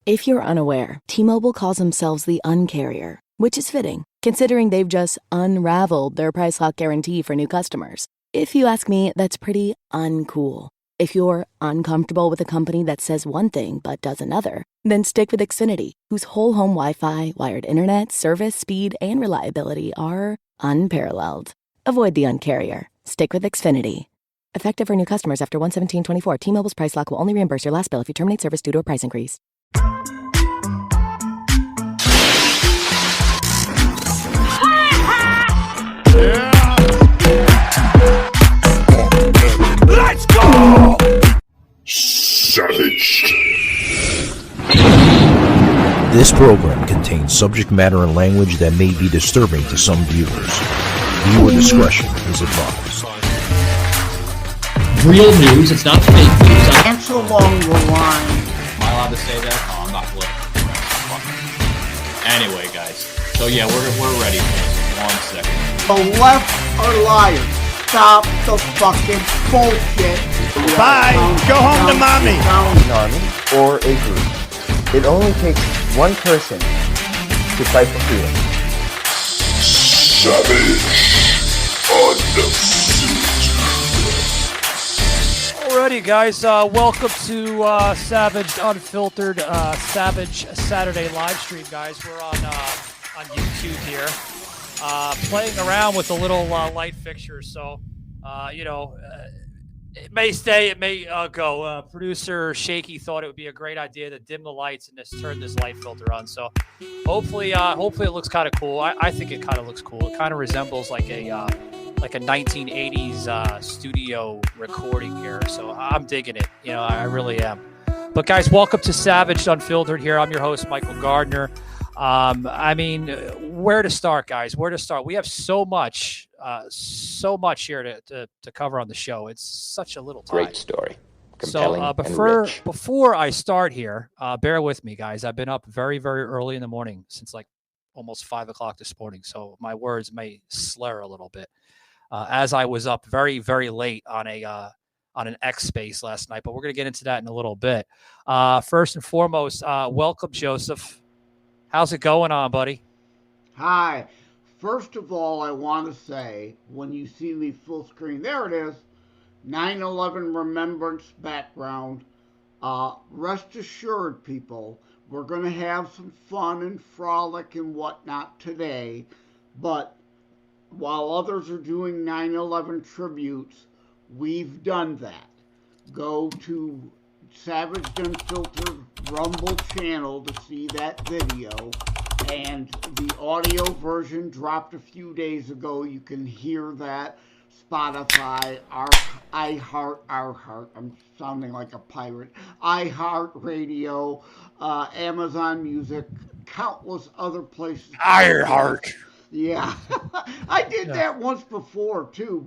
If you're unaware, T-Mobile calls themselves the Un-carrier, which is fitting, considering they've just unraveled their price lock guarantee for new customers. If you ask me, that's pretty uncool. If you're uncomfortable with a company that says one thing but does another, then stick with Xfinity, whose whole home Wi-Fi, wired internet, service, speed, and reliability are unparalleled. Avoid the Un-carrier. Stick with Xfinity. Effective for new customers after 1/17/24. T-Mobile's price lock will only reimburse your last bill if you terminate service due to a price increase. Let's go! Savage. This program contains subject matter and language that may be disturbing to some viewers. Viewer discretion is advised. Real news, it's not fake news. Answer along the line. Am I allowed to say that? Oh, I'm not political. Anyway, guys. So yeah, we're ready. 1 second. The left are liars. Stop the fucking bullshit. Bye. Go home to mommy. An army or a group. It only takes one person to fight for freedom. Savage. Undefeated. Alrighty, guys. Welcome to Savage Unfiltered Savage Saturday live stream, guys. We're on YouTube here. Playing around with a little light fixture, so it may stay, it may go. Producer Shaky thought it would be a great idea to dim the lights and just turn this light filter on. So hopefully it looks kind of cool. I think it kind of looks cool. It kind of resembles like a 1980s studio recording here. So I'm digging it. I really am. But guys, welcome to Savage Unfiltered here. I'm your host, Michael Gardner. Where to start, guys? Where to start? We have so much here to cover on the show. It's such a little time. Great story. Compelling So before I start here, bear with me, guys. I've been up very, very early in the morning since like almost 5 o'clock this morning. So my words may slur a little bit as I was up very, very late on an X space last night. But we're going to get into that in a little bit. First and foremost, welcome, Joseph. How's it going on, buddy? Hi. First of all, I want to say, when you see me full screen, there it is, 9/11 Remembrance background. Rest assured, people, we're going to have some fun and frolic and whatnot today. But while others are doing 9/11 tributes, we've done that. Go to Savage Unfiltered Rumble channel to see that video, and the audio version dropped a few days ago. You can hear that. Spotify, iHeart, I'm sounding like a pirate, iHeartRadio, Amazon Music, countless other places. iHeart. Yeah, I did that once before too,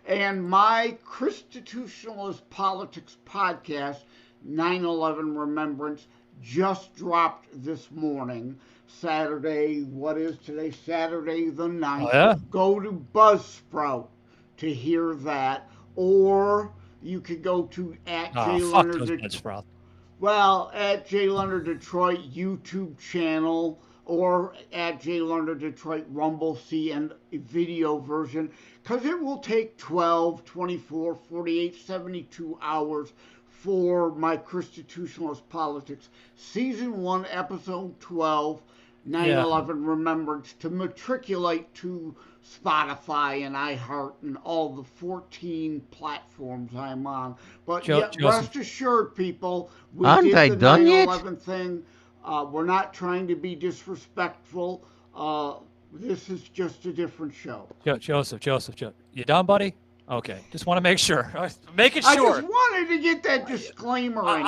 and my Constitutionalist Politics podcast, 9/11 Remembrance, just dropped this morning, Saturday, what is today? Saturday the 9th. Oh, yeah? Go to Buzzsprout to hear that, or you could go to at Buzzsprout. at J Leonard Detroit YouTube channel, or at J Leonard Detroit Rumble, see and video version, because it will take 12, 24, 48, 72 hours for my Constitutionalist Politics Season 1, Episode 12, 9/11 Remembrance, to matriculate to Spotify and iHeart and all the 14 platforms I'm on. But rest assured, people, we did the 9/11 thing. We're not trying to be disrespectful. This is just a different show. Joseph, you done, buddy? Okay, just want to make sure. Making sure. I just wanted to get that disclaimer in.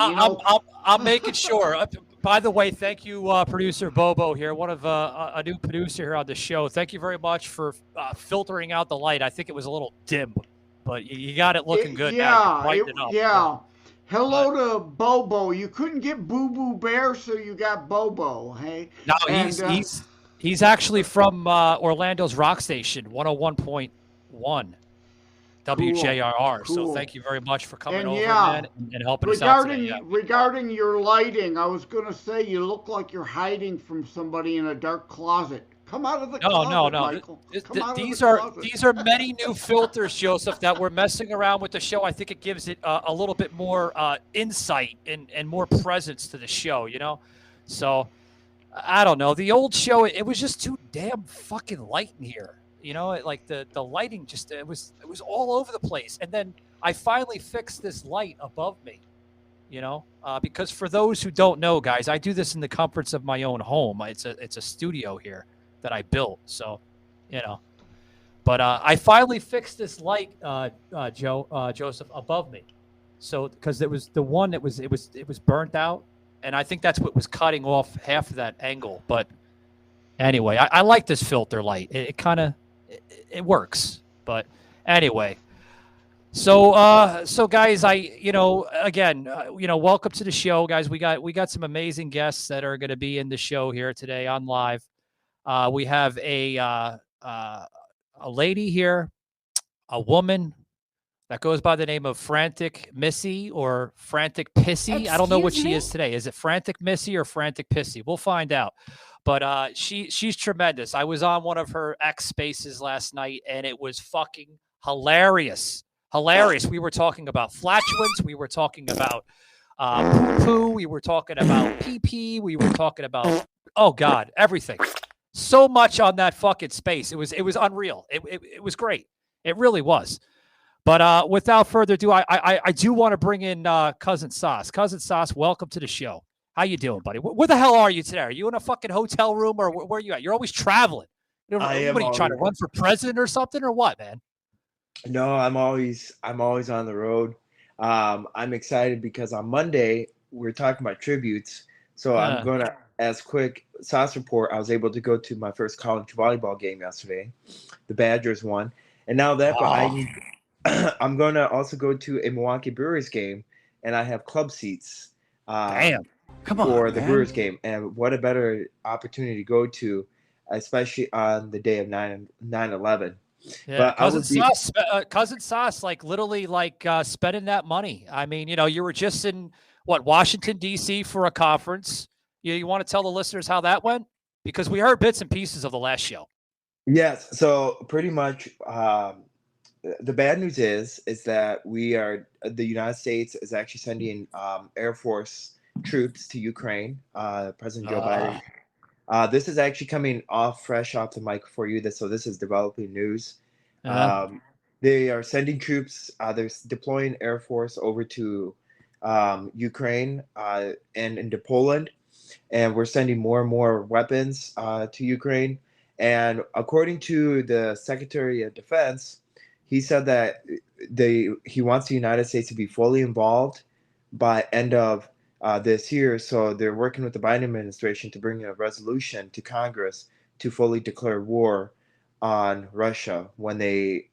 I'm making sure. By the way, thank you, producer Bobo here, one of a new producer here on the show. Thank you very much for filtering out the light. I think it was a little dim, but you got it looking good now. Hello to Bobo. You couldn't get Boo Boo Bear, so you got Bobo, hey? No, he's actually from Orlando's rock station, 101.1. WJRR. So Cool. thank you very much for coming And over, yeah, man, and helping us out today. Yeah. Regarding your lighting, I was gonna say you look like you're hiding from somebody in a dark closet. Come out of the closet, No. Michael. Come out These of the are closet. these are many new filters, Joseph, that we're messing around with the show. I think it gives it a little bit more insight and more presence to the show. So I don't know. The old show, it was just too damn fucking light in here. Like the lighting just it was all over the place. And then I finally fixed this light above me. Because for those who don't know, guys, I do this in the comforts of my own home. It's a studio here that I built. So, but I finally fixed this light, Joseph, above me. So because it was the one that it was burnt out, and I think that's what was cutting off half of that angle. But anyway, I like this filter light. It kind of it works. But anyway. So guys, again, welcome to the show, guys. We got some amazing guests that are going to be in the show here today on live. We have a lady here, a woman that goes by the name of Frantic Missy or Frantic Pissy. I don't know what she is today. Is it Frantic Missy or Frantic Pissy? We'll find out. But she's tremendous. I was on one of her X spaces last night, and it was fucking hilarious. We were talking about flatulence. We were talking about poo-poo. We were talking about pee-pee. We were talking about, oh God, everything. So much on that fucking space. It was unreal. It was great. It really was. But without further ado, I do want to bring in Cousin Sauce. Cousin Sauce, welcome to the show. How you doing, buddy? Where the hell are you today? Are you in a fucking hotel room or where are you at? You're always traveling. What are you trying to run for president or something or what, man? No, I'm always on the road. I'm excited because on Monday we're talking about tributes. So I'm gonna, as quick sauce report, I was able to go to my first college volleyball game yesterday. The Badgers won, and now that I'm gonna also go to a Milwaukee Brewers game, and I have club seats. For the Brewers game, and what a better opportunity to go to, especially on the day of 9/11. Yeah, Cousin Sauce, like literally, like spending that money. I mean, you were just in Washington D.C. for a conference. You want to tell the listeners how that went? Because we heard bits and pieces of the last show. Yes, so pretty much, the bad news is that the United States is actually sending Air Force troops to Ukraine. President Joe Biden. This is actually coming fresh off the mic for you. So this is developing news. They are sending troops. They're deploying Air Force over to Ukraine and into Poland. And we're sending more and more weapons to Ukraine. And according to the Secretary of Defense, he said that he wants the United States to be fully involved by end of this year. So they're working with the Biden administration to bring a resolution to Congress to fully declare war on Russia when they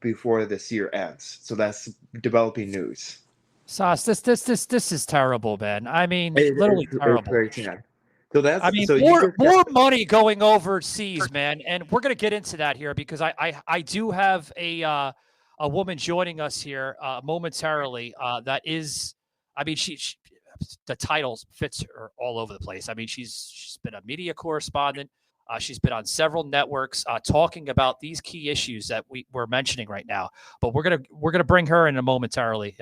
before this year ends. So that's developing news. Sauce, this is terrible, man. I mean, literally terrible. Very sad. So that's more money going overseas, man. And we're gonna get into that here because I do have a woman joining us here momentarily. That is, I mean, she the titles fits her all over the place. I mean, she's been a media correspondent. She's been on several networks talking about these key issues that we're mentioning right now. But we're gonna bring her in momentarily,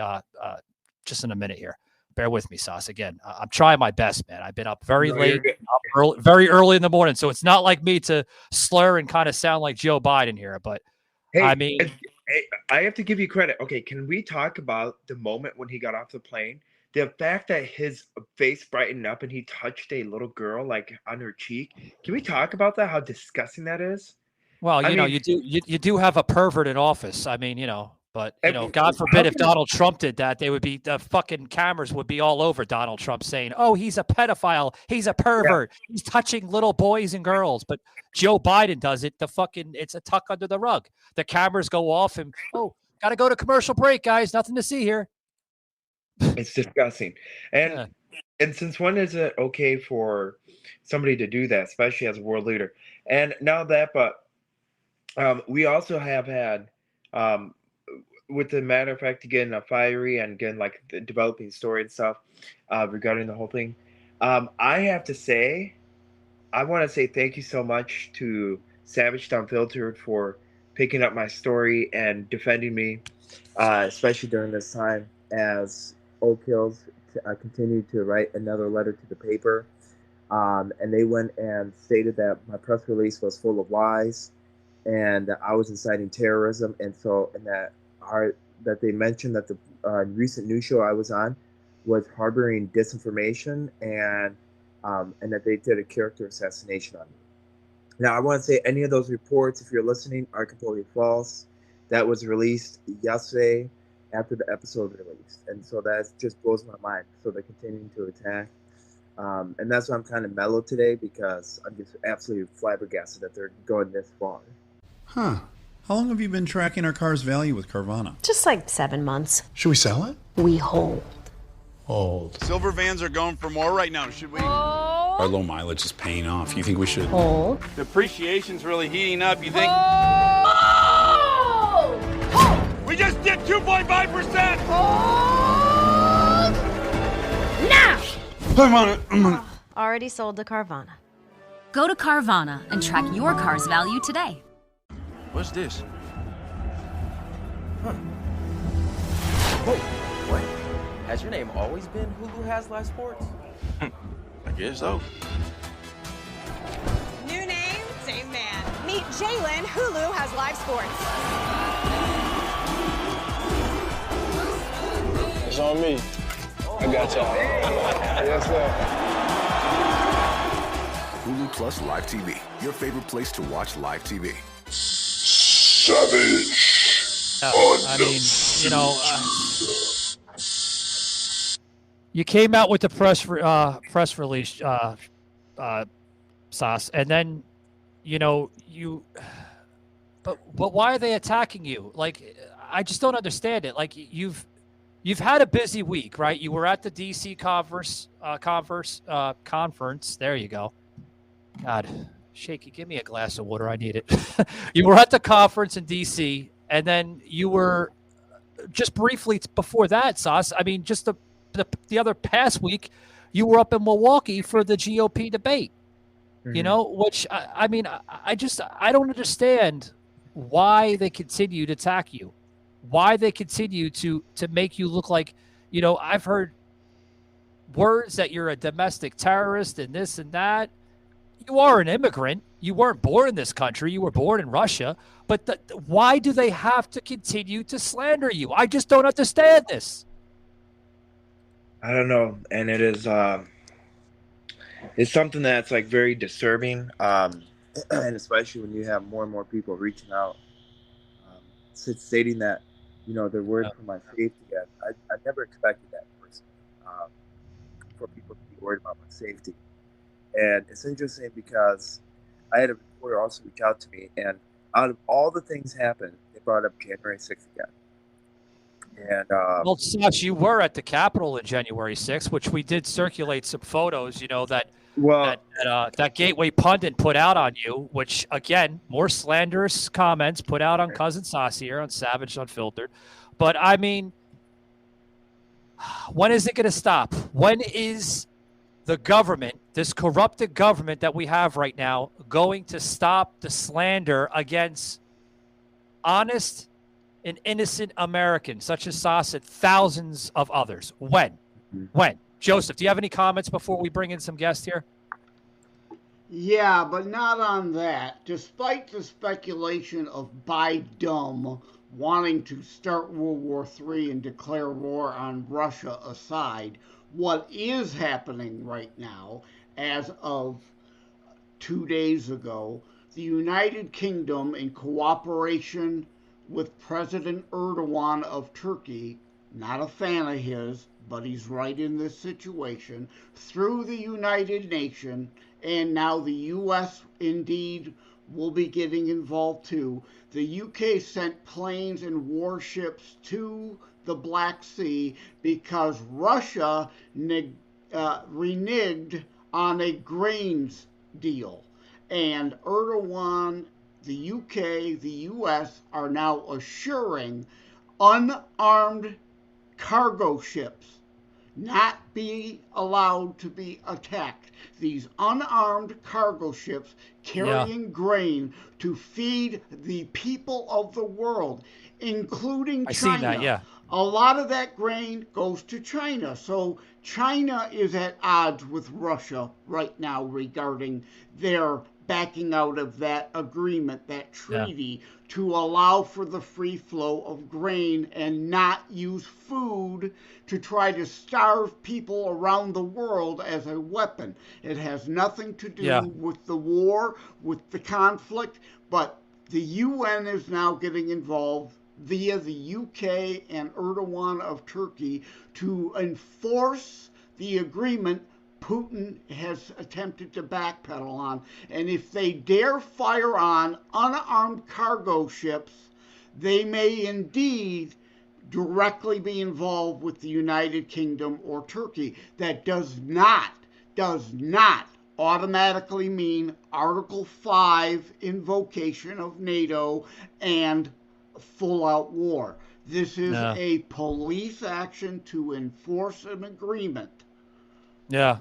just in a minute here. Bear with me, Sauce. Again, I'm trying my best, man. I've been up very late, very early in the morning, so it's not like me to slur and kind of sound like Joe Biden here. But hey, I mean, I have to give you credit. Okay, can we talk about the moment when he got off the plane? The fact that his face brightened up and he touched a little girl like on her cheek. Can we talk about that? How disgusting that is? Well, you do have a pervert in office. I mean, but God forbid if Donald Trump did that, the fucking cameras would be all over Donald Trump saying, "Oh, he's a pedophile, he's a pervert, he's touching little boys and girls." But Joe Biden does it. It's a tuck under the rug. The cameras go off and gotta go to commercial break, guys. Nothing to see here. It's disgusting. And since when is it okay for somebody to do that, especially as a world leader? And now that, but we also have had with the matter of fact, getting fiery and getting like the developing story and stuff regarding the whole thing. I have to say, I want to say thank you so much to Savage Unfiltered for picking up my story and defending me, especially during this time as Oak Hills continued to write another letter to the paper. And they went and stated that my press release was full of lies and that I was inciting terrorism. And that they mentioned that the recent news show I was on was harboring disinformation and that they did a character assassination on me. Now, I want to say any of those reports, if you're listening, are completely false. That was released yesterday after the episode released. And so that just blows my mind. So they're continuing to attack. And that's why I'm kind of mellow today, because I'm just absolutely flabbergasted that they're going this far. Huh. How long have you been tracking our car's value with Carvana? Just like 7 months. Should we sell it? We hold. Hold. Silver vans are going for more right now. Should we? Our low mileage is paying off. You think we should? Hold. Depreciation's really heating up. You think? Hold! We just did 2.5%. Hold! Now! I'm on it. I'm on it. Already sold to Carvana. Go to Carvana and track your car's value today. What's this? Huh. Whoa, what? Has your name always been Hulu Has Live Sports? I guess so. New name, same man. Meet Jalen, Hulu Has Live Sports. It's on me. I got y'all. Yes, sir. Hulu Plus Live TV, your favorite place to watch live TV. Savage. I mean, you know, you came out with the press release, Sauce, and then, you know, but why are they attacking you? Like, I just don't understand it. Like, you've had a busy week, right? You were at the DC conference. There you go. God, Shaky, give me a glass of water. I need it. You were at the conference in DC, and then you were just briefly before that, Sauce. I mean, just the other past week, you were up in Milwaukee for the GOP debate. Mm-hmm. You know, which I mean, I don't understand why they continue to attack you. Why they continue to make you look like, you know, I've heard words that you're a domestic terrorist and this and that. You are an immigrant. You weren't born in this country. You were born in Russia. But why do they have to continue to slander you? I just don't understand this. I don't know. And it is, it's something that's like very disturbing. And especially when you have more and more people reaching out, stating that, you know, they're worried for my safety. I never expected that person, for people to be worried about my safety. And it's interesting because I had a reporter also reach out to me, and out of all the things happened, they brought up January 6th again. And well, Sauce, you were at the Capitol in January 6th, which we did circulate some photos, you know, that Gateway Pundit put out on you, which, again, more slanderous comments put out on Cousin Saucy here on Savage Unfiltered. But, I mean, when is it going to stop? When is the government, this corrupted government that we have right now, going to stop the slander against honest and innocent Americans, such as Sauce and thousands of others? When? When? Joseph, do you have any comments before we bring in some guests here? Yeah, but not on that. Despite the speculation of Biden wanting to start World War III and declare war on Russia aside, what is happening right now, as of 2 days ago, the United Kingdom, in cooperation with President Erdogan of Turkey, not a fan of his, but he's right in this situation, through the United Nations, and now the U.S. indeed will be getting involved too. The UK sent planes and warships to the Black Sea because Russia reneged on a grains deal. And Erdogan, the UK, the US are now assuring unarmed cargo ships not be allowed to be attacked. These unarmed cargo ships carrying grain to feed the people of the world, including China. I seen that, yeah. A lot of that grain goes to China. So China is at odds with Russia right now regarding their backing out of that agreement, that treaty, to allow for the free flow of grain and not use food to try to starve people around the world as a weapon. It has nothing to do with the war, with the conflict, but the UN is now getting involved via the UK and Erdogan of Turkey to enforce the agreement Putin has attempted to backpedal on. And if they dare fire on unarmed cargo ships, they may indeed directly be involved with the United Kingdom or Turkey. That does not automatically mean Article 5 invocation of NATO and full-out war. This is a police action to enforce an agreement. Yeah.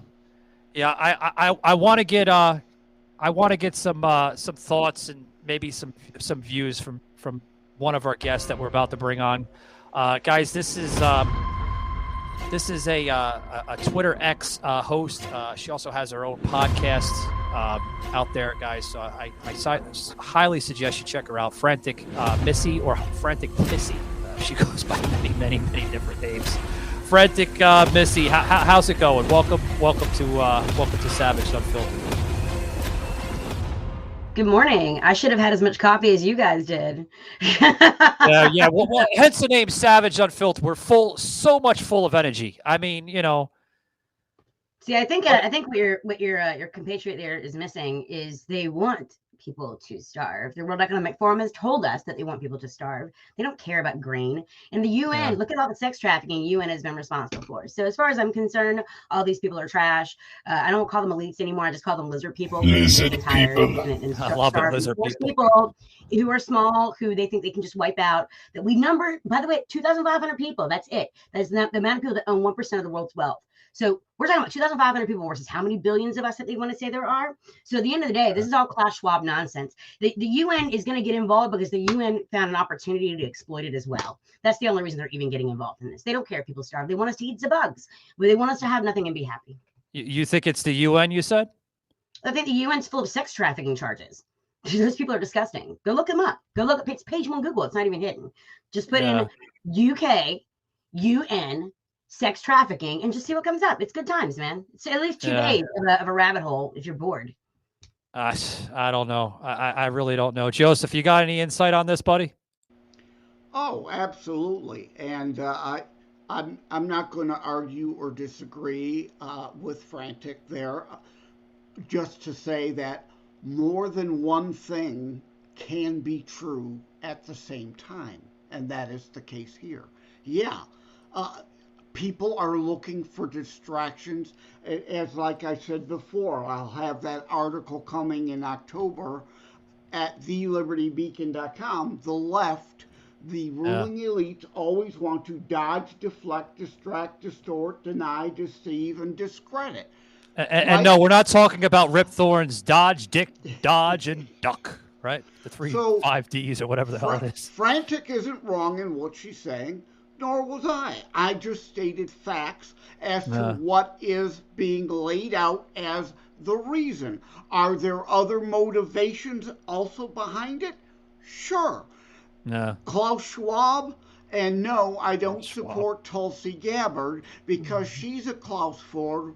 I want to get some thoughts and maybe some views from one of our guests that we're about to bring on. Guys, this is a Twitter X host. She also has her own podcast out there, guys. So I highly suggest you check her out. Frantic Missy or Frantic Pissy. She goes by many different names. Frantic Missy, how's it going? Welcome to Savage Unfiltered. Good morning. I should have had as much coffee as you guys did. Yeah. Well, hence the name Savage Unfiltered. We're so much full of energy. I mean, See, I think what your compatriot there is missing is they want people to starve. The World Economic Forum has told us that they want people to starve. They don't care about grain. And the UN, look at all the sex trafficking UN has been responsible for. So as far as I'm concerned, all these people are trash. I don't call them elites anymore. I just call them lizard people. Lizard people. I love it, lizard people who are small, who they think they can just wipe out. That we number, by the way, 2,500 people. That's it. That's not the amount of people that own 1% of the world's wealth. So we're talking about 2,500 people versus how many billions of us that they want to say there are. So at the end of the day, this is all Klaus Schwab nonsense. The UN is going to get involved because the UN found an opportunity to exploit it as well. That's the only reason they're even getting involved in this. They don't care if people starve. They want us to eat the bugs. But they want us to have nothing and be happy. You think it's the UN, you said? I think the UN's full of sex trafficking charges. Those people are disgusting. Go look them up. Go look at page 1 Google. It's not even hidden. Just put in UK, UN, sex trafficking, and just see what comes up. It's good times, man. It's at least 2 days of a rabbit hole if you're bored. I don't know. I really don't know. Joseph, you got any insight on this, buddy? Oh, absolutely. And I'm not going to argue or disagree with Frantic there. Just to say that more than one thing can be true at the same time, and that is the case here. Yeah. People are looking for distractions. As like I said before, I'll have that article coming in October at thelibertybeacon.com. The left, the ruling elites, always want to dodge, deflect, distract, distort, deny, deceive, and discredit. And no, we're not talking about Rip Thorne's dodge, dick, dodge, and duck, right? The 5 Ds or whatever the hell it is. Frantic isn't wrong in what she's saying. Nor was I. I just stated facts as to what is being laid out as the reason. Are there other motivations also behind it? Sure. Klaus Schwab, and no, I don't support Tulsi Gabbard because she's a Klaus Schwab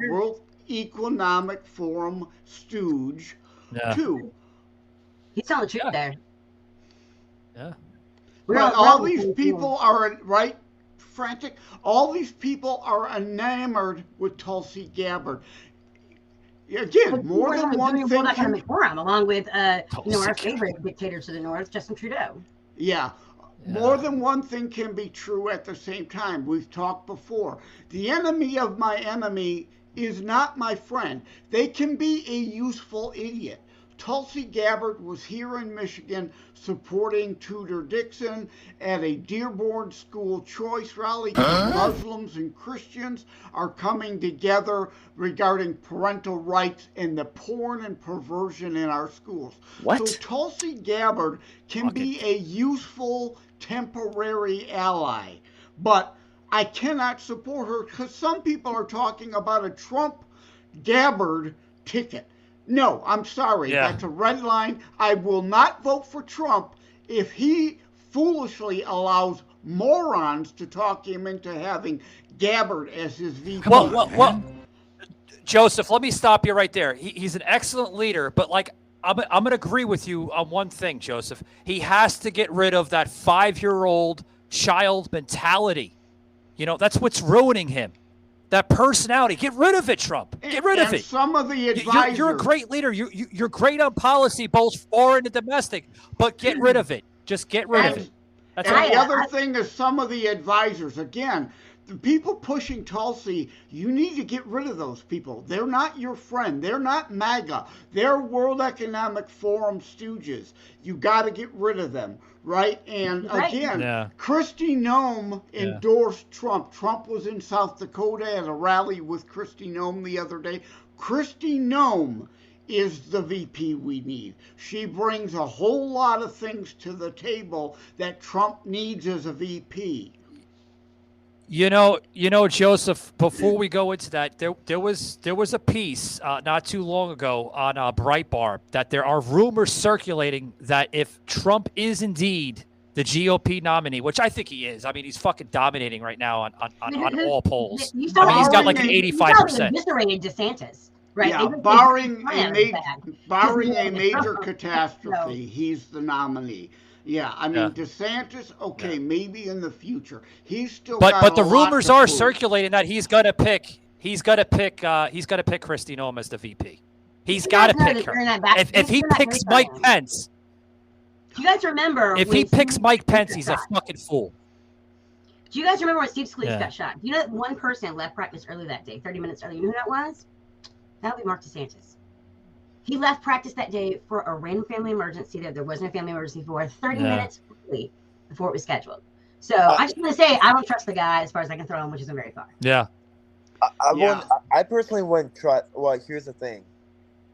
World Economic Forum stooge, too. He's telling the truth there. Yeah. But all these people are, right, Frantic? All these people are enamored with Tulsi Gabbard. Again, more than one thing. Forum, along with our favorite dictator to the north, Justin Trudeau. Yeah. More than one thing can be true at the same time. We've talked before. The enemy of my enemy is not my friend. They can be a useful idiot. Tulsi Gabbard was here in Michigan supporting Tudor Dixon at a Dearborn school choice rally. Muslims and Christians are coming together regarding parental rights and the porn and perversion in our schools. What? So Tulsi Gabbard can be a useful temporary ally, but I cannot support her because some people are talking about a Trump Gabbard ticket. No, I'm sorry. Yeah. That's a red line. I will not vote for Trump if he foolishly allows morons to talk him into having Gabbard as his VP. Well, Joseph, let me stop you right there. He's an excellent leader, but like I'm going to agree with you on one thing, Joseph. He has to get rid of that 5-year-old child mentality. You know, that's what's ruining him. That personality. Get rid of it, Trump. Get rid of it. Some of the advisors. You're a great leader. You're great on policy, both foreign and domestic, but get rid of it. Just get rid of it. That's and the other thing is some of the advisors, again, the people pushing Tulsi, you need to get rid of those people. They're not your friend. They're not MAGA. They're World Economic Forum stooges. You got to get rid of them, right? And again, Kristi Noem endorsed Trump. Trump was in South Dakota at a rally with Kristi Noem the other day. Kristi Noem is the VP we need. She brings a whole lot of things to the table that Trump needs as a VP. You know, Joseph, before we go into that, there was a piece not too long ago on Breitbart that there are rumors circulating that if Trump is indeed the GOP nominee, which I think he is, I mean, he's fucking dominating right now on all polls. He's got like an 85%. Eviscerated DeSantis, right? Yeah, barring a major catastrophe, he's the nominee. Yeah, I mean DeSantis. Okay, maybe in the future he's still. But the rumors are circulating that he's gonna pick Kristi Noem as the VP. He's got to pick her. If he picks Mike Pence, do you guys remember? If he picks Mike Pence, he's a fucking fool. Do you guys remember when Steve Scalise got shot? You know that one person left practice early that day, 30 minutes early. You know who that was? That would be Mark DeSantis. He left practice that day for a random family emergency that there wasn't a family emergency for 30 minutes early before it was scheduled. So I just want to say I don't trust the guy as far as I can throw him, which isn't very far. Yeah. I personally wouldn't trust. Well, here's the thing.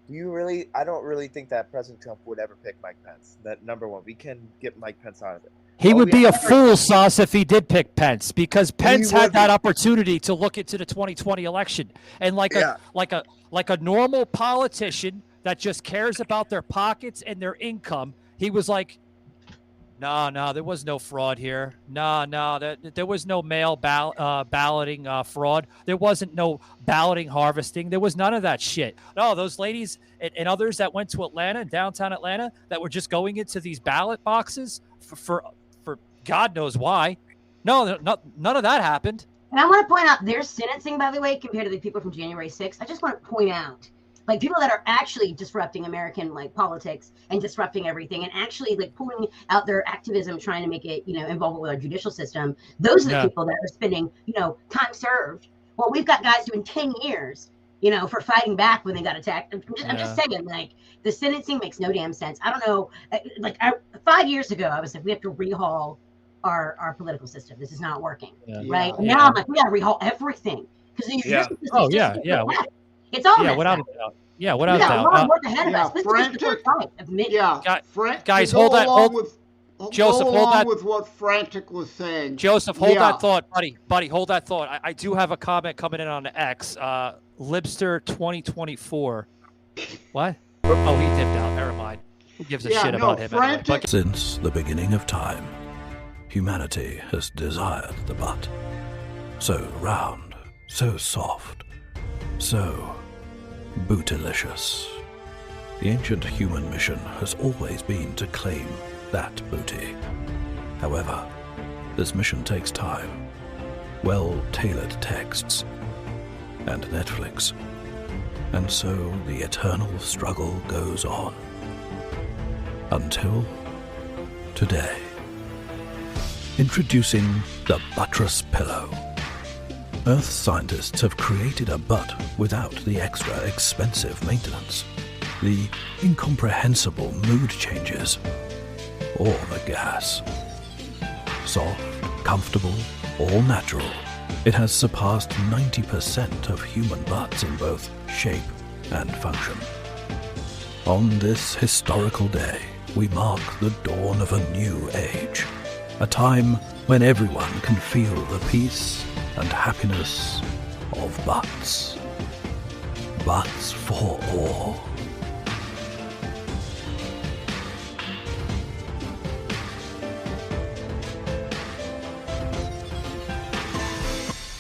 I don't really think that President Trump would ever pick Mike Pence. That number one, we can get Mike Pence out of it. He would be a fool, Sauce, if he did pick Pence, because Pence had that opportunity to look into the 2020 election, and like a normal politician that just cares about their pockets and their income, he was like, no, there was no fraud here. No, there was no mail balloting fraud. There wasn't no balloting harvesting. There was none of that shit. No, those ladies and others that went to Atlanta, downtown Atlanta, that were just going into these ballot boxes for God knows why. No, none of that happened. And I want to point out their sentencing, by the way, compared to the people from January 6th. I just want to point out, like, people that are actually disrupting American, like, politics and disrupting everything and actually, like, pulling out their activism, trying to make it, involved with our judicial system. Those are the people that are spending, time served. Well, we've got guys doing 10 years, for fighting back when they got attacked. I'm just saying, like, the sentencing makes no damn sense. I don't know. 5 years ago, I was like, we have to rehaul our political system. This is not working, right? Yeah. Now I'm like, we got to rehaul everything. Because it's all without a doubt. Yeah, without a doubt. Guys, hold that. Joseph, hold that. With what Frantic was saying. Joseph, hold that thought, buddy. Hold that thought. I do have a comment coming in on the X. Libster 2024. What? Oh, he dipped out. Never mind. Who gives a shit about him anyway? Since the beginning of time, humanity has desired the butt. So round, so soft, so bootylicious. The ancient human mission has always been to claim that booty. However, this mission takes time, well-tailored texts, and Netflix. And so the eternal struggle goes on. Until today. Introducing the Buttress Pillow. Earth scientists have created a butt without the extra expensive maintenance. the incomprehensible mood changes, or the gas. Soft, comfortable, all natural, it has surpassed 90% of human butts in both shape and function. On this historical day, we mark the dawn of a new age, a time when everyone can feel the peace and happiness of butts. Butts for all.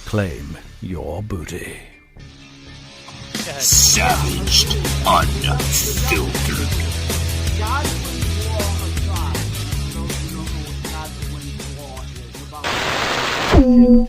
Claim your booty. Savaged, unfiltered. Godwin's Law aside, those who don't know what Godwin's Law is, about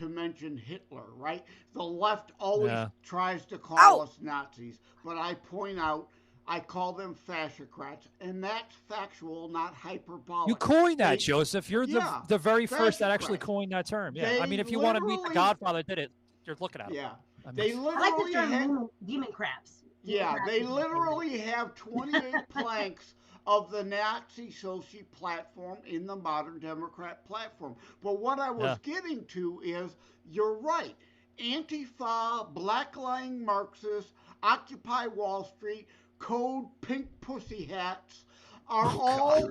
to mention Hitler, right? The left always tries to call us Nazis, but I point out, I call them fascocrats, and that's factual, not hyperbolic. You coined that, Joseph. You're the very first that actually coined that term. Yeah, I mean, if you want to meet the Godfather did it, you're looking at him. Yeah, I mean, they I like literally the term have, demon crabs. yeah, they literally have 28 planks of the Nazi Soci platform in the modern Democrat platform. But what I was getting to is, you're right. Antifa, black-lying Marxists, Occupy Wall Street, Code Pink Pussy Hats are all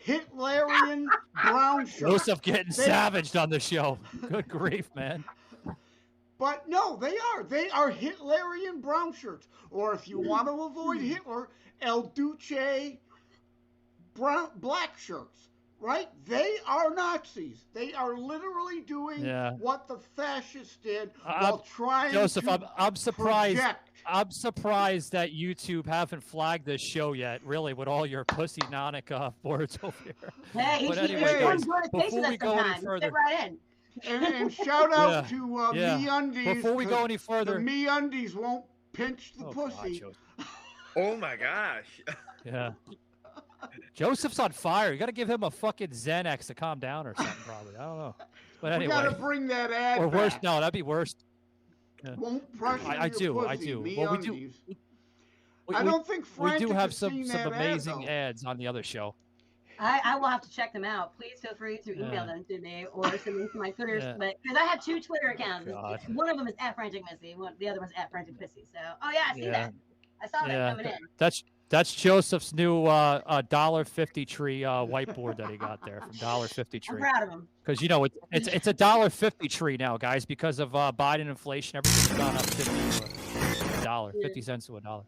Hitlerian brown shirts. Joseph getting savaged on the show. Good grief, man. But no, they are Hitlerian brown shirts. Or if you want to avoid Hitler, El Duce black shirts, right? They are Nazis. They are literally doing what the fascists did while trying Joseph, to I'm surprised. project. I'm surprised that YouTube haven't flagged this show yet, really, with all your pussy nonic words over here. Hey, but anyway, guys, before we go any further, and shout out to MeUndies. Before we go any further, the MeUndies won't pinch the pussy. Oh my gosh. Yeah. Joseph's on fire. You got to give him a fucking Xanax to calm down or something, probably. I don't know. But anyway. We got to bring that ad or worse, back. no, that'd be worse. Yeah. Won't pressure I do. pussy, I do. MeUndies. Well, we do. I don't think Frantic we do have has some seen that amazing ad, ads on the other show. I will have to check them out. Please feel free to email them to me or send them to my Twitter. But because I have 2 Twitter accounts. One of them is @Frantic Missy. The other one's @Frantic Pissy. So, I see that. I saw that coming in. That's Joseph's new $1.50 tree whiteboard that he got there from $1.50 tree. I'm proud of him. Because it's a $1.50 tree now, guys, because of Biden inflation. Everything's gone up to $1, 50 cents to $1.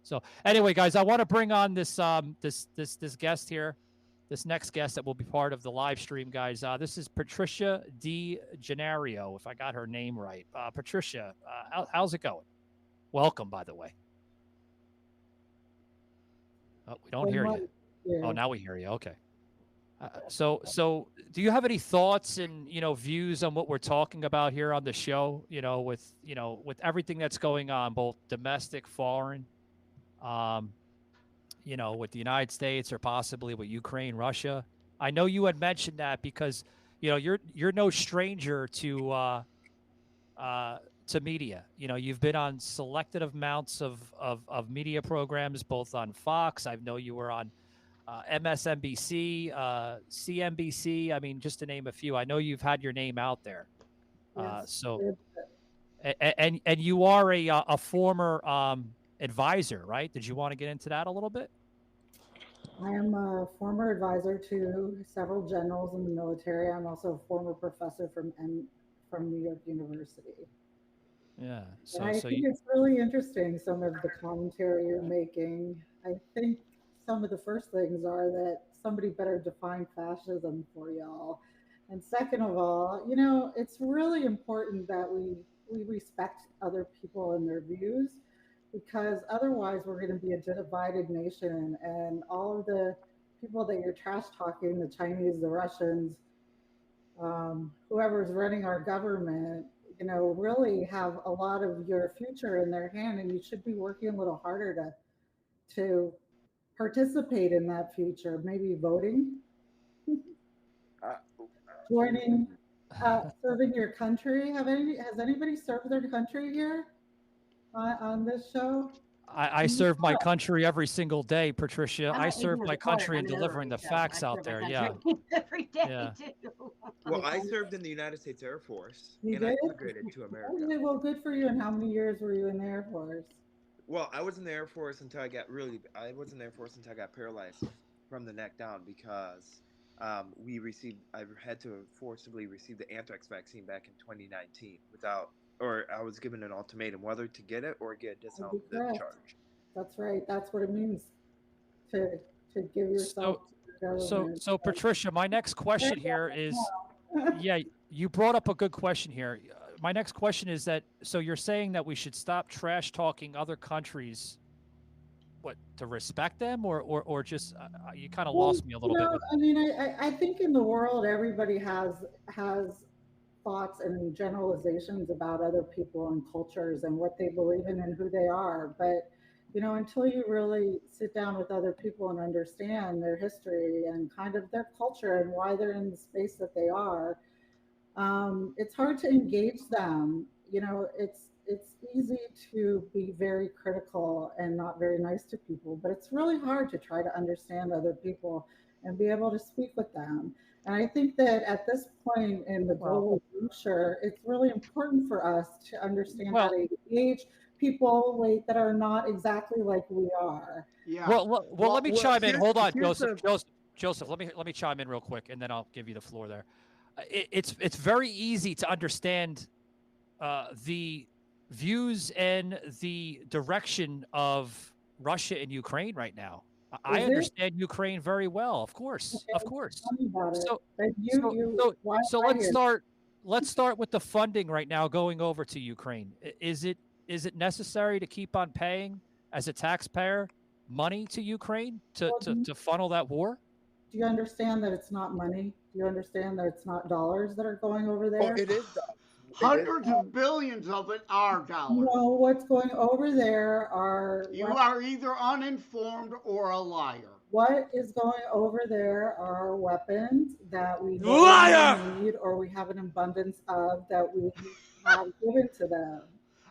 So anyway, guys, I want to bring on this this guest here, this next guest that will be part of the live stream, guys. This is Patricia DeGennaro, if I got her name right. Patricia, how's it going? Welcome, by the way. Oh, we don't hear you. Oh, now we hear you. Okay. So do you have any thoughts and, views on what we're talking about here on the show, with everything that's going on, both domestic, foreign, with the United States or possibly with Ukraine, Russia? I know you had mentioned that because, you're no stranger to media. You've been on selected amounts of media programs, both on Fox. I know you were on MSNBC, CNBC. I mean, just to name a few. I know you've had your name out there. And you are a former advisor, right? Did you want to get into that a little bit? I am a former advisor to several generals in the military. I'm also a former professor from New York University. Yeah. I think it's really interesting, some of the commentary you're making. I think some of the first things are that somebody better define fascism for y'all. And second of all, it's really important that we respect other people and their views, because otherwise we're going to be a divided nation, and all of the people that you're trash talking, the Chinese, the Russians, whoever's running our government, really have a lot of your future in their hand, and you should be working a little harder to participate in that future. Maybe voting, joining, serving your country. Has anybody served their country here on this show? I serve my country every single day, Patricia. I'm I not serve leaving my as a part. country I'm and an delivering the honorary, so facts I out serve my there. Yeah. country every day Yeah. too. Well, I served in the United States Air Force, You and I did? immigrated to America. Okay, well, good for you. And how many years were you in the Air Force? Well, I was in the Air Force until I got paralyzed from the neck down because I had to forcibly receive the anthrax vaccine back in 2019 or I was given an ultimatum whether to get it or get a dishonorable discharge. That's right. That's what it means to give yourself to the government. So Patricia, my next question here is, yeah, you brought up a good question here. My next question is that, so you're saying that we should stop trash talking other countries, what, to respect them, or just you kind of lost me a little bit. I mean, I think in the world everybody has thoughts and generalizations about other people and cultures and what they believe in and who they are, but until you really sit down with other people and understand their history and kind of their culture and why they're in the space that they are, it's hard to engage them. It's easy to be very critical and not very nice to people, but it's really hard to try to understand other people and be able to speak with them. And I think that at this point in the global future, it's really important for us to understand how to engage people that are not exactly like we are. Yeah. Well, let me chime in. Hold on, Joseph. Let me chime in real quick, and then I'll give you the floor there. It's very easy to understand the views and the direction of Russia and Ukraine right now. I understand Ukraine very well, of course, of course. So let's start with the funding right now going over to Ukraine. Is it necessary to keep on paying as a taxpayer money to Ukraine to funnel that war? Do you understand that it's not money? Do you understand that it's not dollars that are going over there? Oh, it is dollars. Hundreds of billions of it are dollars. No, what's going over there are... You are either uninformed or a liar. What is going over there are weapons that we need or we have an abundance of that we have given to them.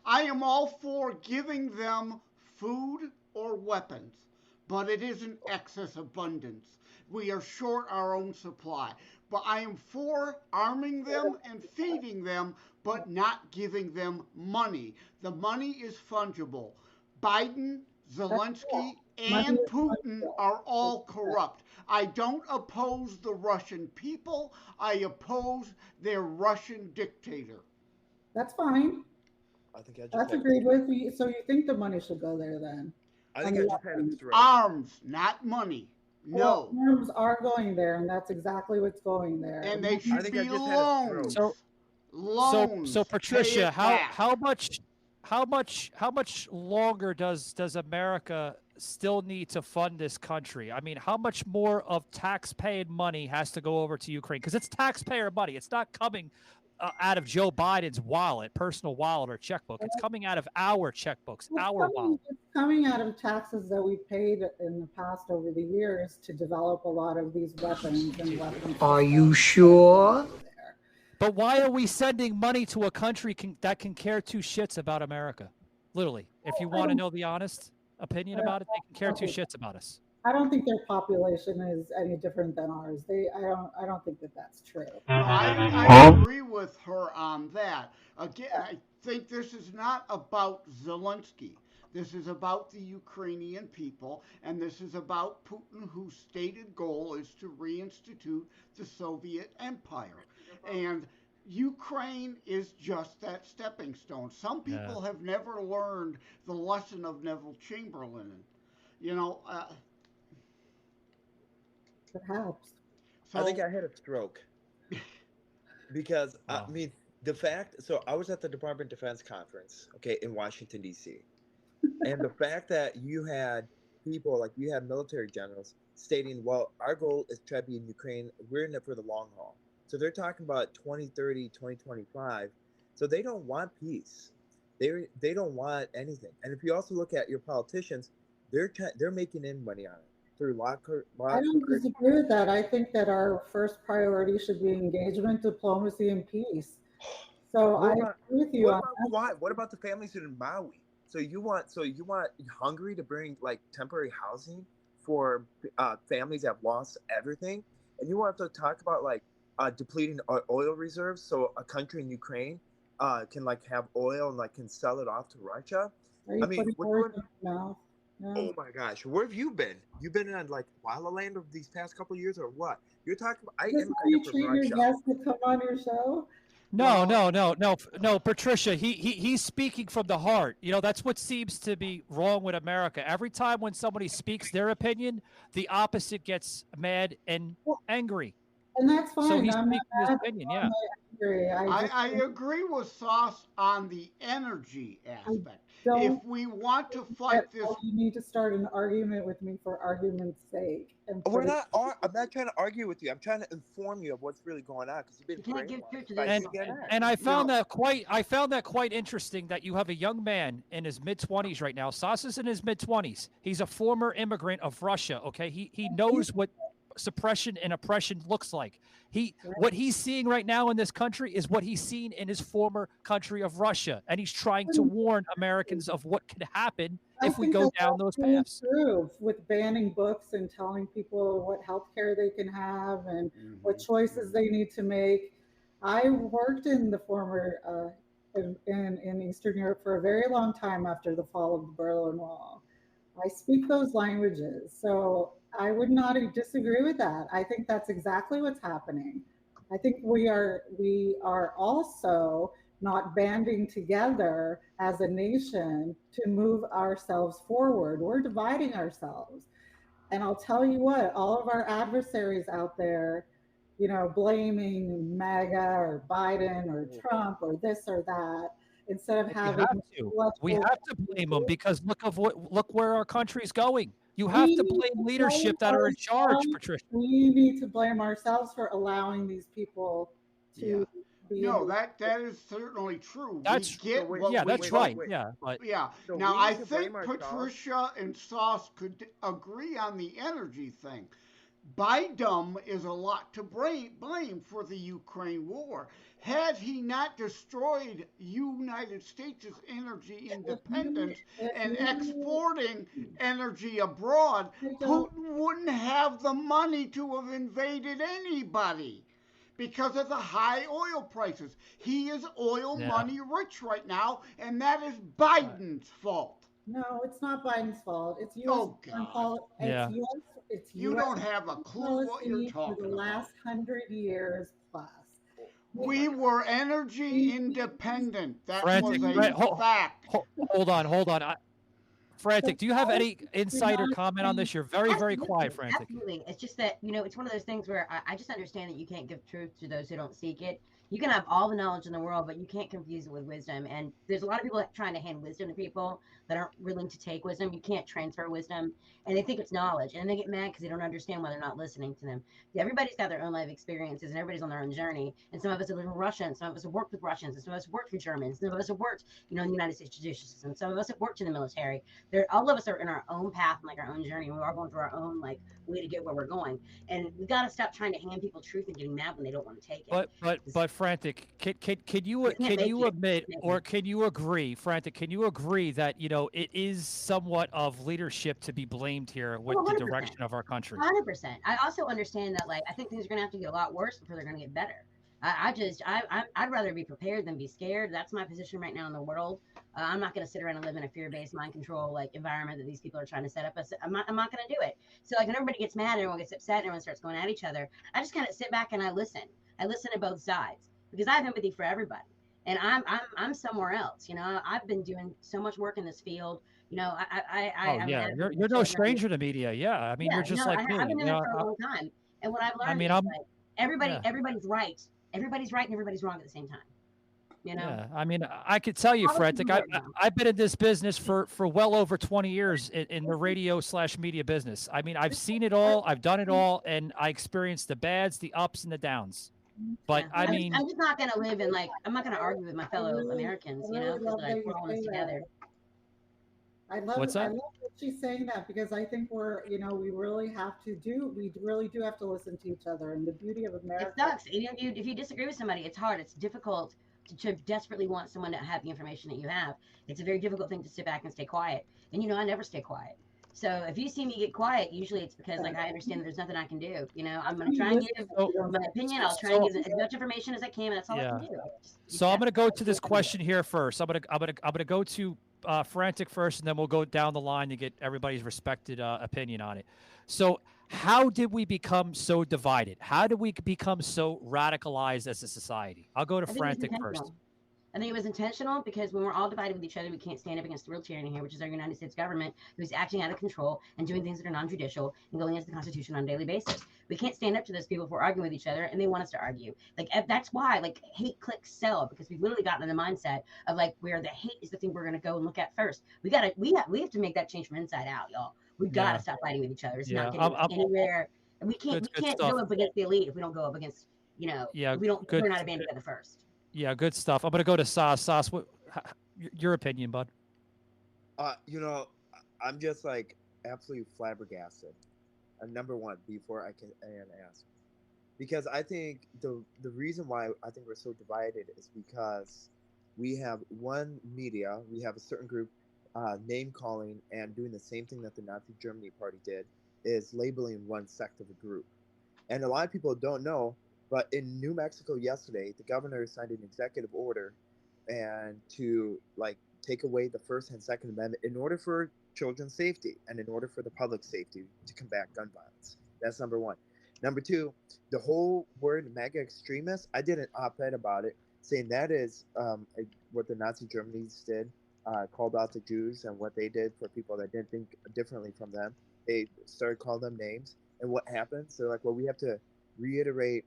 I am all for giving them food or weapons, but it isn't excess abundance. We are short our own supply. But I am for arming them and feeding them, but not giving them money. The money is fungible. Biden, Zelensky, and Putin are all corrupt. I don't oppose the Russian people. I oppose their Russian dictator. That's fine. I think that's agreed with. So you think the money should go there then? I think I just had it straight. Arms, not money. No. Well, arms are going there, and that's exactly what's going there. And they should be loans. So Patricia, how much longer does America still need to fund this country? I mean, how much more of tax-paying money has to go over to Ukraine? Because it's taxpayer money. It's not coming out of Joe Biden's wallet, personal wallet or checkbook. It's coming out of our checkbooks, our wallet. It's coming out of taxes that we paid in the past over the years to develop a lot of these weapons and weapons. Are you sure? But why are we sending money to a country that can care two shits about America? Literally, if you want to know the honest opinion about it, they can care two shits about us. I don't think their population is any different than ours. I don't think that that's true. I agree with her on that. Again, I think this is not about Zelensky. This is about the Ukrainian people, and this is about Putin, whose stated goal is to reinstitute the Soviet Empire. And Ukraine is just that stepping stone. Some people have never learned the lesson of Neville Chamberlain. Perhaps. So, I think I had a stroke because I mean the fact. So I was at the Department of Defense conference, in Washington D.C., and the fact that you had people like you had military generals stating, "Well, our goal is to be in Ukraine. We're in it for the long haul." So they're talking about 2030, 2025. So they don't want peace. They don't want anything. And if you also look at your politicians, they're making in money on it. Through I don't disagree with that. I think that our first priority should be engagement, diplomacy, and peace. So I agree with you on that. What about the families in Maui? So you want Hungary to bring like temporary housing for families that have lost everything, and you want to talk about like depleting oil reserves so a country in Ukraine can like have oil and like can sell it off to Russia. I mean, oh my gosh, where have you been? You've been in like Walla Land over these past couple of years, or what? You're talking about? I Is this how you treat your guests to come on your show? No, Patricia, he's speaking from the heart. You know, that's what seems to be wrong with America. Every time when somebody speaks their opinion, the opposite gets mad and angry. And that's fine. So he's I'm speaking not his opinion, yeah. I agree with Sauce on the energy aspect. If we want to fight this, you need to start an argument with me for argument's sake. And I'm not trying to argue with you. I'm trying to inform you of what's really going on because you've been brainwashed. And I found that quite interesting that you have a young man in his mid-20s right now. Sauce is in his mid-20s. He's a former immigrant of Russia. Okay, he knows what suppression and oppression looks like. What he's seeing right now in this country is what he's seen in his former country of Russia, and he's trying to warn Americans of what could happen if we go down those paths. With banning books and telling people what health care they can have and what choices they need to make. I worked in the former in Eastern Europe for a very long time after the fall of the Berlin Wall. I speak those languages, so I would not disagree with that. I think that's exactly what's happening. I think we are also not banding together as a nation to move ourselves forward. We're dividing ourselves. And I'll tell you what, all of our adversaries out there, you know, blaming MAGA or Biden or Trump or this or that, instead of having we have to blame them because look where our country's going. You have to blame leadership that are in charge, Patricia. We need to blame ourselves for allowing these people to be. No, that is certainly true. That's right. Yeah, but So now I think Patricia and Sauce could agree on the energy thing. Biden is a lot to blame for the Ukraine war. Had he not destroyed United States' energy independence and exporting energy abroad, Putin wouldn't have the money to have invaded anybody because of the high oil prices. He is oil money rich right now, and that is Biden's fault. No, it's not Biden's fault. It's U.S. fault. You don't have a clue what you're talking for the last 100 years plus. We were energy independent. That Frantic, was a fact. Hold on. Frantic, do you have any insight or comment on this? You're very, very quiet, Frantic. Absolutely. It's just that, you know, it's one of those things where I just understand that you can't give truth to those who don't seek it. You can have all the knowledge in the world, but you can't confuse it with wisdom. And there's a lot of people trying to hand wisdom to people that aren't willing to take wisdom. You can't transfer wisdom. And they think it's knowledge. And they get mad because they don't understand why they're not listening to them. Everybody's got their own life experiences and everybody's on their own journey. And some of us have lived with Russians, some of us have worked with Russians, and some of us have worked for Germans, some of us have worked, you know, in the United States judicial system, some of us have worked in the military. All of us are in our own path and like our own journey. And we're all going through our own like way to get where we're going. And we got to stop trying to hand people truth and getting mad when they don't want to take it. But Frantic, can you admit or can you agree, Frantic? Can you agree that, you know, it is somewhat of leadership to be blamed here with the direction of our country? 100%. I also understand that, like, I think things are going to have to get a lot worse before they're going to get better. I'd rather be prepared than be scared. That's my position right now in the world. I'm not going to sit around and live in a fear-based mind control like environment that these people are trying to set up. I'm not going to do it. So like when everybody gets mad, everyone gets upset, and everyone starts going at each other, I just kind of sit back and I listen. I listen to both sides because I have empathy for everybody. And I'm somewhere else. You know, I've been doing so much work in this field. You know, you're no stranger to media. Yeah, I mean, you're just like me. I've been in it for a long time. And what I've learned is like everybody's right. Everybody's right and everybody's wrong at the same time. You know? Yeah, I mean, I could tell you, Frantic, I've been in this business for well over 20 years in the radio/media business. I mean, I've seen it all, I've done it all, and I experienced the bads, the ups, and the downs. But I mean, I'm just not going to live in like, I'm not going to argue with my fellow Americans, you know, because like we're all in this together. I love that she's saying that because I think we really do have to listen to each other, and the beauty of America. It sucks. If you disagree with somebody, it's hard. It's difficult to desperately want someone to have the information that you have. It's a very difficult thing to sit back and stay quiet. And you know, I never stay quiet. So if you see me get quiet, usually it's because like I understand that there's nothing I can do. You know, I'm gonna try and give my opinion. I'll try and give as much information as I can. And that's all I can do. So I'm going to go to this question here first. I'm going to go to Frantic first, and then we'll go down the line to get everybody's respected opinion on it. So how did we become so divided? How did we become so radicalized as a society? I'll go to Frantic first. I think it was intentional because when we're all divided with each other, we can't stand up against the real tyranny here, which is our United States government, who's acting out of control and doing things that are non-judicial and going against the Constitution on a daily basis. We can't stand up to those people if we're arguing with each other, and they want us to argue. Like that's why like hate clicks sell, because we've literally gotten in the mindset of like where the hate is the thing we're going to go and look at first. We have to make that change from inside out, y'all. We've got to stop fighting with each other. It's not getting anywhere. And we can't go up against the elite if we don't go up against, you know, if we don't learn how to band together first. Yeah, good stuff. I'm going to go to Sas. Sas, your opinion, bud? You know, I'm just like absolutely flabbergasted. Number one, before I can ask, because I think the reason why I think we're so divided is because we have one media, we have a certain group name calling and doing the same thing that the Nazi Germany party did, is labeling one sect of a group. And a lot of people don't know, but in New Mexico yesterday, the governor signed an executive order and to like take away the First and Second Amendment in order for children's safety and in order for the public safety to combat gun violence. That's number one. Number two, the whole word MAGA extremist, I did an op-ed about it saying that is what the Nazi Germans did, called out the Jews and what they did for people that didn't think differently from them. They started calling them names. And what happened? So like, well, we have to reiterate,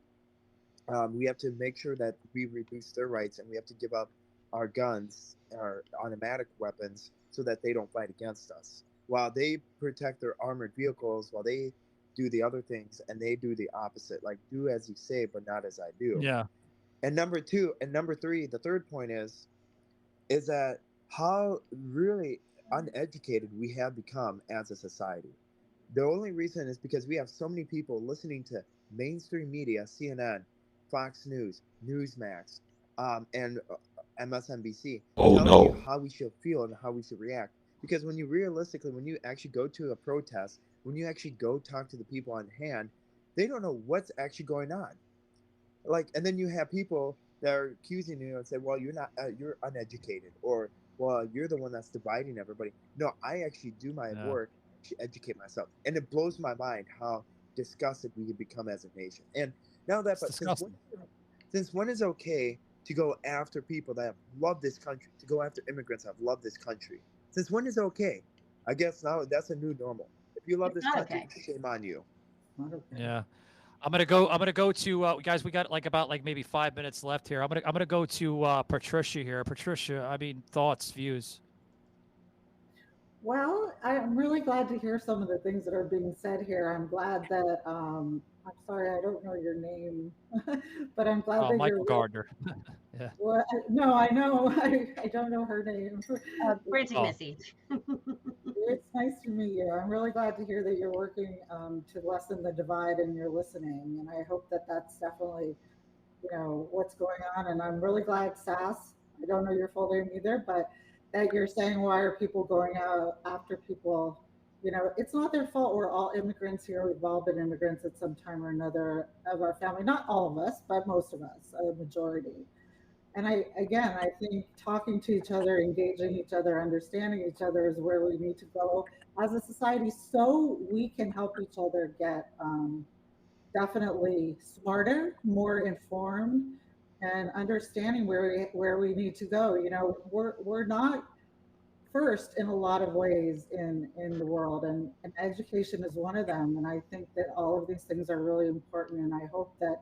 we have to make sure that we reduce their rights, and we have to give up our guns, our automatic weapons, so that they don't fight against us. While they protect their armored vehicles, while they do the other things, and they do the opposite, like do as you say, but not as I do. Yeah. And number three, the third point is that how really uneducated we have become as a society. The only reason is because we have so many people listening to mainstream media, CNN, Fox News, Newsmax, and MSNBC, telling you how we should feel and how we should react. Because when you actually go to a protest, when you actually go talk to the people on hand, they don't know what's actually going on. Like, and then you have people that are accusing you and say, well, you're not, you're uneducated, or, well, you're the one that's dividing everybody. No, I actually do my work to educate myself. And it blows my mind how disgusted we have become as a nation. And now that, since when is okay to go after people that have loved this country, to go after immigrants that have loved this country? Since when is okay? I guess now that's a new normal. If you love this country, shame on you. Yeah. I'm gonna go to guys. We got about maybe 5 minutes left here. I'm gonna go to Patricia here. Patricia, I mean, thoughts, views. Well, I'm really glad to hear some of the things that are being said here. I'm glad that I'm sorry, I don't know your name, but I'm glad that Michael you're Gardner. Yeah. Well, no, I know. I don't know her name. Frantic Missy. It's nice to meet you. I'm really glad to hear that you're working to lessen the divide and you're listening. And I hope that that's definitely, what's going on. And I'm really glad, Sass, I don't know your full name either, but that you're saying, why are people going out after people? It's not their fault. We're all immigrants here. We've all been immigrants at some time or another of our family. Not all of us, but most of us, a majority. And I think talking to each other, engaging each other, understanding each other is where we need to go as a society, so we can help each other get definitely smarter, more informed, and understanding where we need to go. We're not first in a lot of ways in the world, and education is one of them. And I think that all of these things are really important, and I hope that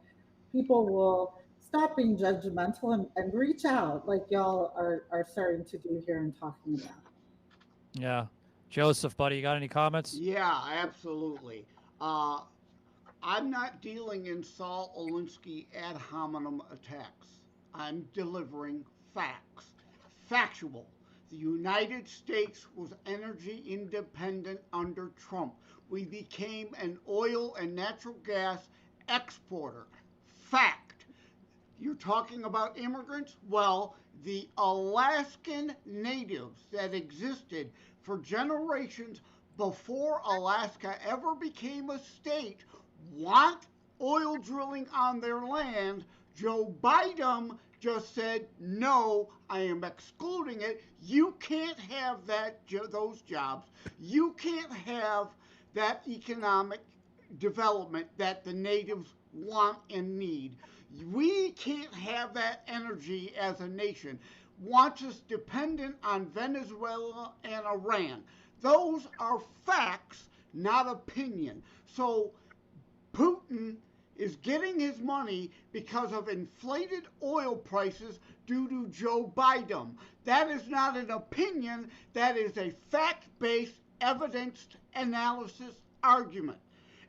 people will stop being judgmental and reach out like y'all are starting to do here and talking about. Yeah. Joseph, buddy, you got any comments? Yeah, absolutely. I'm not dealing in Saul Alinsky ad hominem attacks. I'm delivering facts. Factual. The United States was energy independent under Trump. We became an oil and natural gas exporter. Fact. You're talking about immigrants? Well, the Alaskan natives that existed for generations before Alaska ever became a state want oil drilling on their land. Joe Biden just said, no, I am excluding it. You can't have those jobs. You can't have that economic development that the natives want and need. We can't have that energy as a nation. Wants us dependent on Venezuela and Iran. Those are facts, not opinion. So Putin is getting his money because of inflated oil prices due to Joe Biden. That is not an opinion. That is a fact-based, evidenced analysis argument.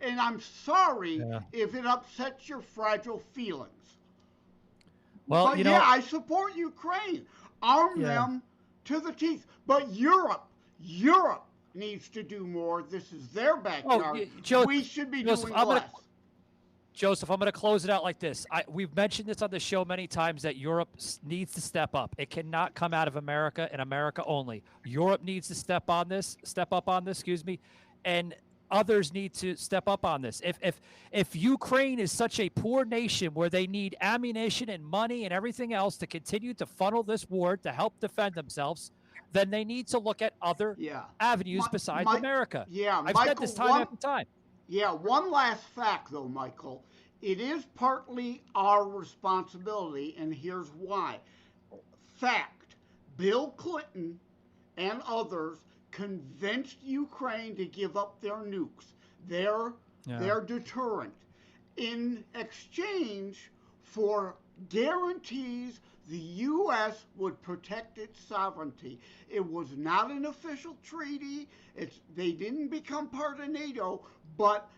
And I'm sorry if it upsets your fragile feelings. Well, but I support Ukraine. Arm them to the teeth. But Europe needs to do more. This is their backyard. We should be doing less. Joseph, I'm going to close it out like this. We've mentioned this on the show many times that Europe needs to step up. It cannot come out of America and America only. Europe needs to step up on this, and others need to step up on this. If Ukraine is such a poor nation where they need ammunition and money and everything else to continue to funnel this war to help defend themselves, then they need to look at other avenues besides America. I've said this time after time. Yeah, one last fact, though, Michael. It is partly our responsibility, and here's why. Fact, Bill Clinton and others convinced Ukraine to give up their nukes, their deterrent, in exchange for guarantees the U.S. would protect its sovereignty. It was not an official treaty. They didn't become part of NATO, but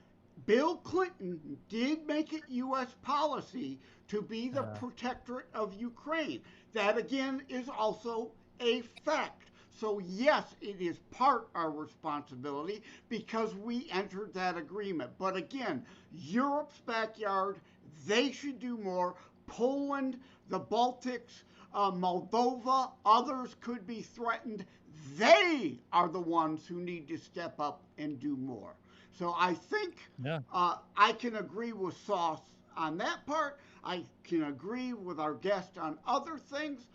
Bill Clinton did make it U.S. policy to be the protectorate of Ukraine. That, again, is also a fact. So, yes, it is part our responsibility because we entered that agreement. But, again, Europe's backyard, they should do more. Poland, the Baltics, Moldova, others could be threatened. They are the ones who need to step up and do more. So I think I can agree with Sauce on that part. I can agree with our guest on other things.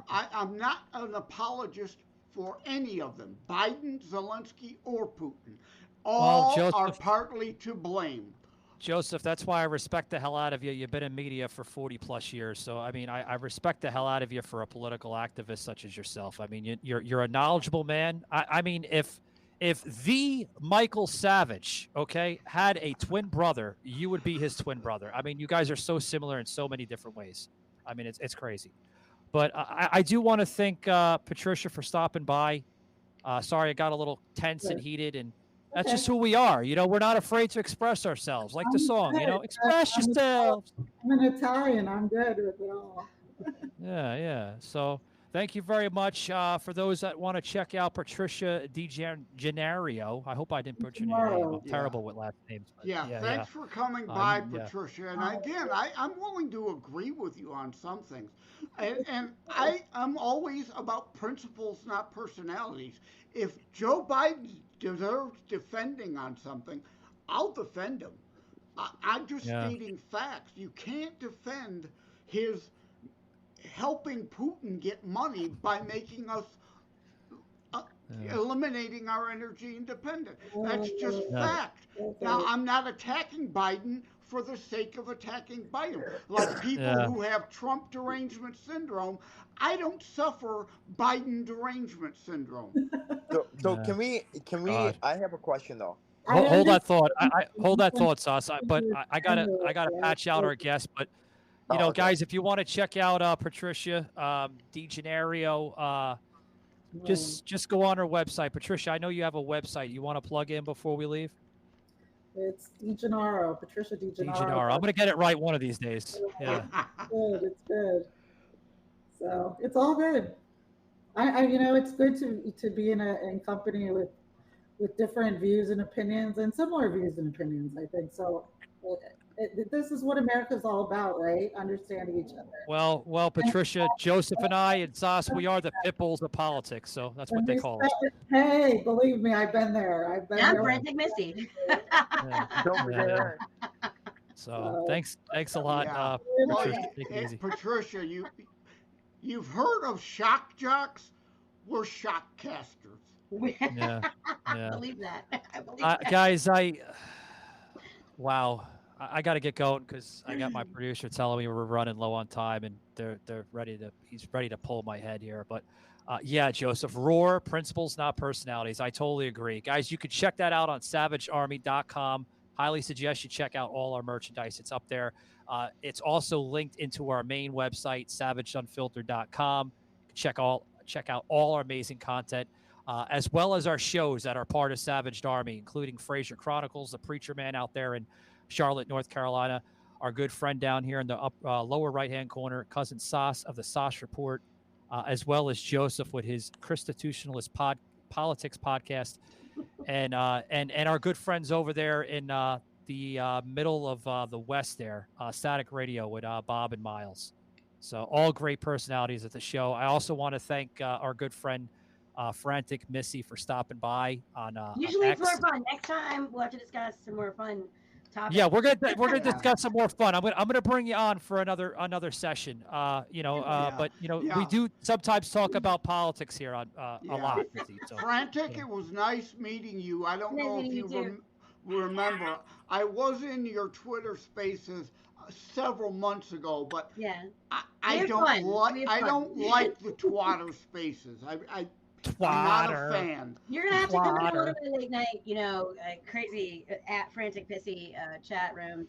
I'm not an apologist for any of them, Biden, Zelensky, or Putin. All are partly to blame. Joseph, that's why I respect the hell out of you. You've been in media for 40 plus years. So, I mean, I respect the hell out of you for a political activist such as yourself. I mean, you're a knowledgeable man. I mean, if the Michael Savage, had a twin brother, you would be his twin brother. I mean, you guys are so similar in so many different ways. I mean, it's crazy. But I do want to thank Patricia for stopping by. Sorry, I got a little tense and heated, and that's just who we are. We're not afraid to express ourselves, like the song. Express yourselves. I'm an Italian. I'm good with it all. Yeah. So thank you very much. For those that want to check out Patricia DeGennaro, I hope I didn't butcher your name. I'm terrible with last names. Thanks for coming by, Patricia. And again, I'm willing to agree with you on some things. And I'm always about principles, not personalities. If Joe Biden deserves defending on something, I'll defend him. I'm just stating facts. You can't defend his helping Putin get money by making us eliminating our energy independence. That's just fact. Now, I'm not attacking Biden for the sake of attacking Biden. Like people who have Trump derangement syndrome, I don't suffer Biden derangement syndrome. So can we? I have a question though. Hold that thought. Hold that thought, Sauce. But I gotta patch out our guest. But guys, if you want to check out Patricia DeGennaro, just go on her website. Patricia, I know you have a website. You want to plug in before we leave? It's DeGennaro, Patricia DeGennaro. DeGennaro. I'm going to get it right one of these days. Yeah. It's good. So it's all good. It's good to be in company with different views and opinions and similar views and opinions, I think. So This is what America's all about, right? Understanding each other. Well, Patricia, Joseph, and I, and Zas, we are the pit bulls of politics, so that's what they call us. Hey, believe me, I've been there. I've been I'm there. Frantic Missy. Don't forget her. So thanks a lot, Yeah. Patricia. Take it easy. Patricia, you've heard of shock jocks? We're shock casters. Yeah. I believe that. I believe that. Guys, wow. I got to get going because I got my producer telling me we're running low on time, and he's ready to pull my head here. But yeah, Joseph, roar, principles, not personalities. I totally agree. Guys, you can check that out on savagearmy.com. Highly suggest you check out all our merchandise. It's up there. It's also linked into our main website, savageunfiltered.com. Check out all our amazing content, as well as our shows that are part of Savaged Army, including Fraser Chronicles, The Preacher Man out there in Charlotte, North Carolina, our good friend down here in the lower right-hand corner, Cousin Sas of the Sas Report, as well as Joseph with his Constitutionalist Politics podcast, and our good friends over there in the middle of the West there, Static Radio with Bob and Miles. So all great personalities at the show. I also want to thank our good friend Frantic Missy for stopping by on Usually X. it's more fun. Next time we'll have to discuss some more fun topics. Yeah, we're gonna discuss some more fun. I'm gonna bring you on for another session. But we do sometimes talk about politics here on a lot. Missy, so. Frantic, it was nice meeting you. I don't know if you remember. I was in your Twitter Spaces several months ago, but I don't like the Twitter Spaces. I'm not a fan. You're gonna have to come in a little bit late night, crazy at Frantic Pissy chat rooms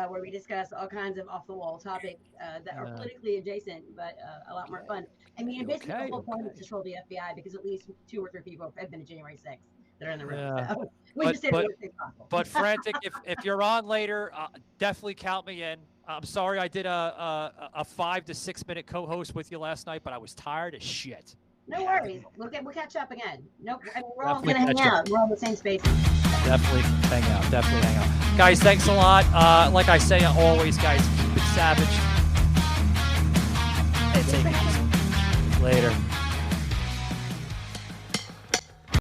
where we discuss all kinds of off the wall topics that are politically adjacent, but a lot more fun. I mean, basically the whole point is to troll the FBI because at least 2 or 3 people have been to January 6th that are in the room. Yeah. So we just did it. But Frantic, if you're on later, definitely count me in. I'm sorry I did a 5 to 6 minute co-host with you last night, but I was tired as shit. No worries. We'll catch up again. Nope. We're all gonna hang out. We're all in the same space. Definitely hang out. Guys, thanks a lot. Like I say always, guys, keep it savage and take it easy.